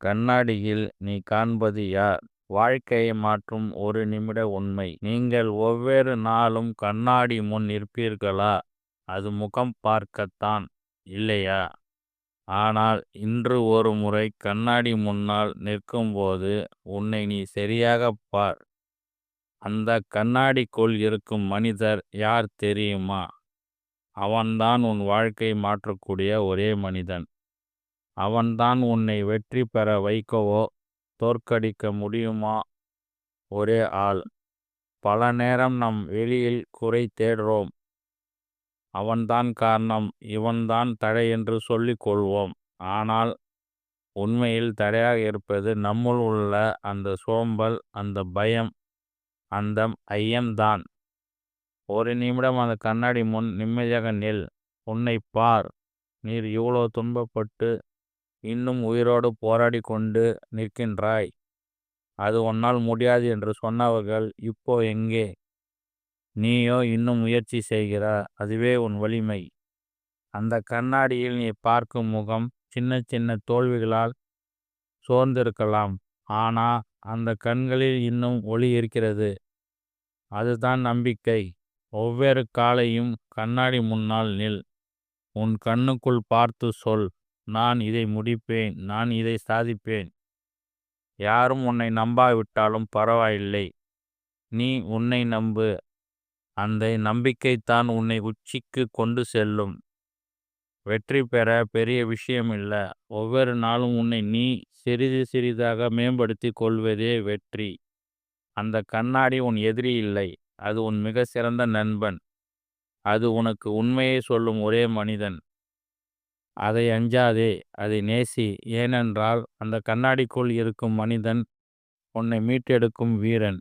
கண்ணாடியில் நீ காண்பது யார்? வாழ்க்கையை மாற்றும் ஒரு நிமிட உண்மை. நீங்கள் ஒவ்வொரு நாளும் கண்ணாடி முன் நிற்பீர்களா? அது முகம் பார்க்கத்தான், இல்லையா? ஆனால் இன்று ஒரு முறை கண்ணாடி முன்னால் நிற்கும்போது உன்னை நீ சரியாகப் பார். அந்த கண்ணாடிக்குள் இருக்கும் மனிதர் யார் தெரியுமா? அவன்தான் உன் வாழ்க்கையை மாற்றக்கூடிய ஒரே மனிதன். அவன்தான் உன்னை வெற்றி பெற வைக்கவோ தோற்கடிக்க முடியுமா ஒரே ஆள். பல நேரம் நம் வெளியில் குறை தேடுறோம். அவன்தான் காரணம், இவன்தான் தடை என்று சொல்லிக் கொள்வோம். ஆனால் உண்மையில் தடையாக இருப்பது நம்முள் உள்ள அந்த சோம்பல், அந்த பயம், அந்த ஐயம்தான். ஒரு நிமிடம் அந்த கண்ணாடி முன் நிம்மதியாக நில். உன்னை பார். நீர் இவ்வளோ துன்பப்பட்டு இன்னும் உயிரோடு போராடி கொண்டு நிற்கின்றாய். அது உன்னால் முடியாது என்று சொன்னவர்கள் இப்போ எங்கே? நீயோ இன்னும் முயற்சி செய்கிறாய். அதுவே உன் வலிமை. அந்த கண்ணாடியில் நீ பார்க்கும் முகம் சின்ன சின்ன தோல்விகளால் சோர்ந்திருக்கலாம். ஆனா அந்த கண்களில் இன்னும் ஒளி இருக்கிறது. அதுதான் நம்பிக்கை. ஒவ்வொரு காலையும் கண்ணாடி முன்னால் நில். உன் கண்ணுக்குள் பார்த்து சொல், நான் இதை முடிப்பேன், நான் இதை சாதிப்பேன். யாரும் உன்னை நம்பாவிட்டாலும் பரவாயில்லை. நீ உன்னை நம்பு. அந்த நம்பிக்கைத்தான் உன்னை உச்சிக்கு கொண்டு செல்லும். வெற்றி பெற பெரிய விஷயம் இல்ல. ஒவ்வொரு நாளும் உன்னை நீ சிறிது சிறிதாக மேம்படுத்தி கொள்வதே வெற்றி. அந்த கண்ணாடி உன் எதிரி இல்லை. அது உன் மிக சிறந்த நண்பன். அது உனக்கு உண்மையை சொல்லும் ஒரே மனிதன். அதை அஞ்சாதே, அதை நேசி. ஏனென்றால் அந்த கண்ணாடிக்குள் இருக்கும் மனிதன் உன்னை மீட்டெடுக்கும் வீரன்.